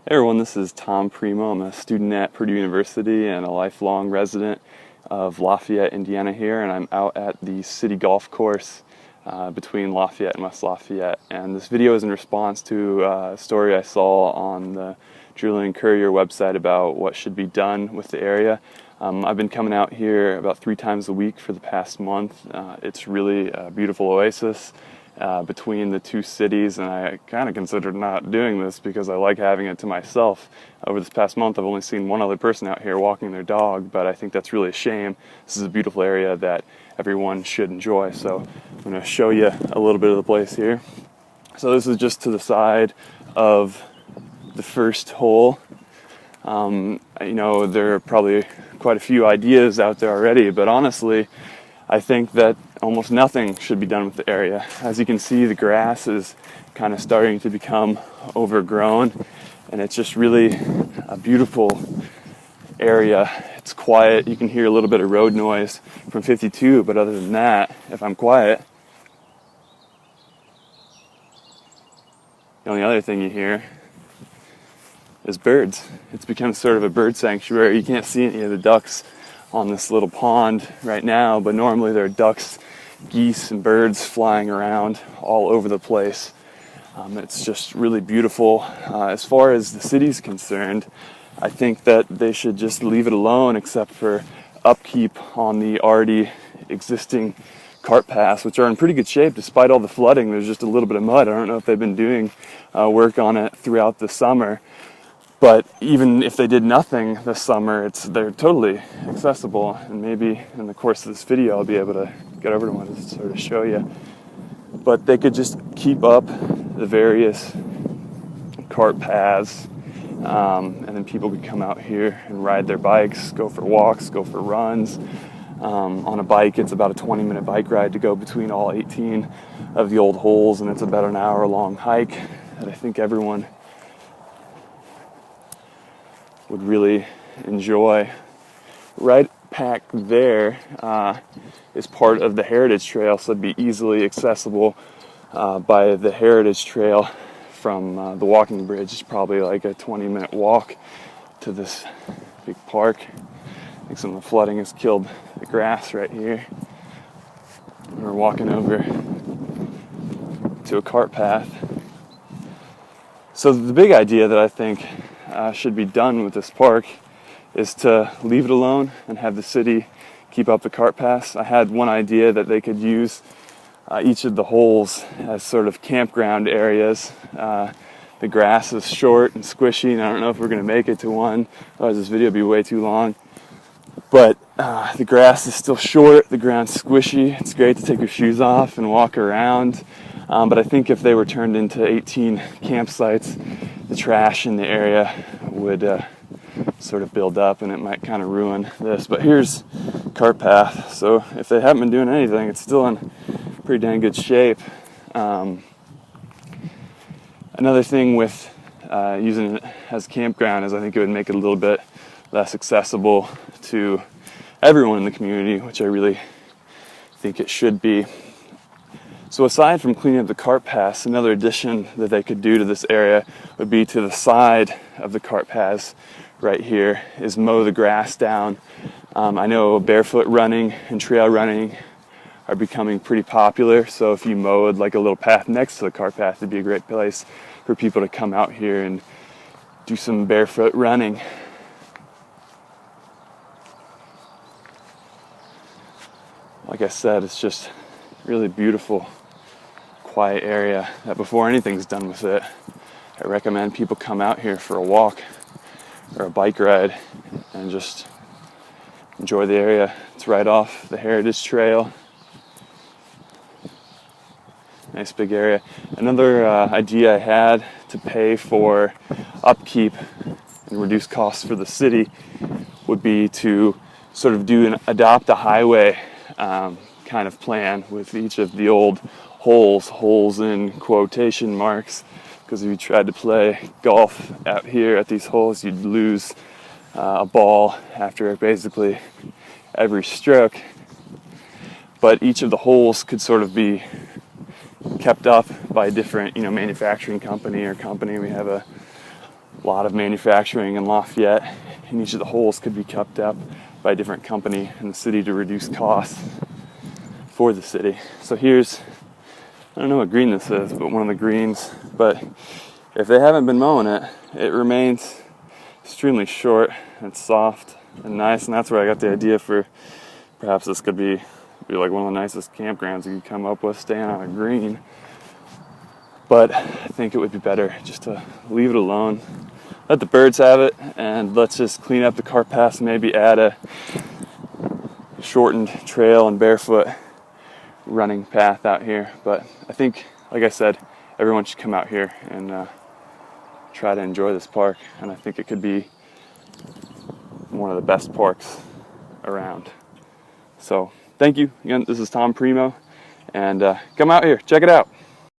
Hey everyone, this is Tom Primo. I'm a student at Purdue University and a lifelong resident of Lafayette, Indiana here, and I'm out at the city golf course between Lafayette and West Lafayette. And this video is in response to a story I saw on the Julian Courier website about what should be done with the area. I've been coming out here about 3 times a week for the past month. It's really a beautiful oasis between the two cities, and I kind of considered not doing this because I like having it to myself. Over this past month I've only seen one other person out here walking their dog, but I think that's really a shame. This is a beautiful area that everyone should enjoy, so I'm going to show you a little bit of the place here. So this is just to the side of the first hole. There are probably quite a few ideas out there already, but honestly I think that almost nothing should be done with the area. As you can see, the grass is kind of starting to become overgrown, and it's just really a beautiful area. It's quiet. You can hear a little bit of road noise from 52, but other than that, if I'm quiet, the only other thing you hear is birds. It's become sort of a bird sanctuary. You can't see any of the ducks on this little pond right now, but normally there are ducks, geese, and birds flying around all over the place. It's just really beautiful. As far as the city's concerned, I think that they should just leave it alone except for upkeep on the already existing cart paths, which are in pretty good shape despite all the flooding. There's just a little bit of mud. I don't know if they've been doing work on it throughout the summer. But even if they did nothing this summer, they're totally accessible, and maybe in the course of this video I'll be able to get over to one to sort of show you. But they could just keep up the various cart paths, and then people could come out here and ride their bikes, go for walks, go for runs. On a bike, it's about a 20-minute bike ride to go between all 18 of the old holes, and it's about an hour-long hike that I think everyone would really enjoy. Right back there is part of the Heritage Trail, so it'd be easily accessible by the Heritage Trail from the walking bridge. It's probably like a 20-minute walk to this big park. I think some of the flooding has killed the grass right here. And we're walking over to a cart path. So the big idea that I think should be done with this park is to leave it alone and have the city keep up the cart paths. I had one idea that they could use each of the holes as sort of campground areas. The grass is short and squishy, and I don't know if we're going to make it to one, otherwise this video would be way too long. But the grass is still short, the ground's squishy. It's great to take your shoes off and walk around. But I think if they were turned into 18 campsites, the trash in the area would sort of build up, and it might kind of ruin this. But here's cart path. So if they haven't been doing anything, it's still in pretty dang good shape. Another thing with using it as campground is I think it would make it a little bit less accessible to everyone in the community, which I really think it should be. So aside from cleaning up the cart paths, another addition that they could do to this area would be to the side of the cart paths right here is mow the grass down. I know barefoot running and trail running are becoming pretty popular, so if you mowed like a little path next to the cart path, it'd be a great place for people to come out here and do some barefoot running. Like I said, it's just really beautiful, quiet area that before anything's done with it, I recommend people come out here for a walk or a bike ride and just enjoy the area. It's right off the Heritage Trail. Nice big area. Another idea I had to pay for upkeep and reduce costs for the city would be to sort of adopt a highway kind of plan with each of the old holes in quotation marks, because if you tried to play golf out here at these holes, you'd lose a ball after basically every stroke. But each of the holes could sort of be kept up by a different, manufacturing company or company. We have a a lot of manufacturing in Lafayette, and each of the holes could be kept up by a different company in the city to reduce costs for the city. So here's, I don't know what green this is, but one of the greens. But if they haven't been mowing it, it remains extremely short and soft and nice, and that's where I got the idea for perhaps this could be like one of the nicest campgrounds you could come up with, staying on a green. But I think it would be better just to leave it alone, let the birds have it, and let's just clean up the cart paths, maybe add a shortened trail and barefoot running path out here. But I think, like I said, everyone should come out here and try to enjoy this park, and I think it could be one of the best parks around. So thank you again. This is Tom Primo, and come out here, check it out.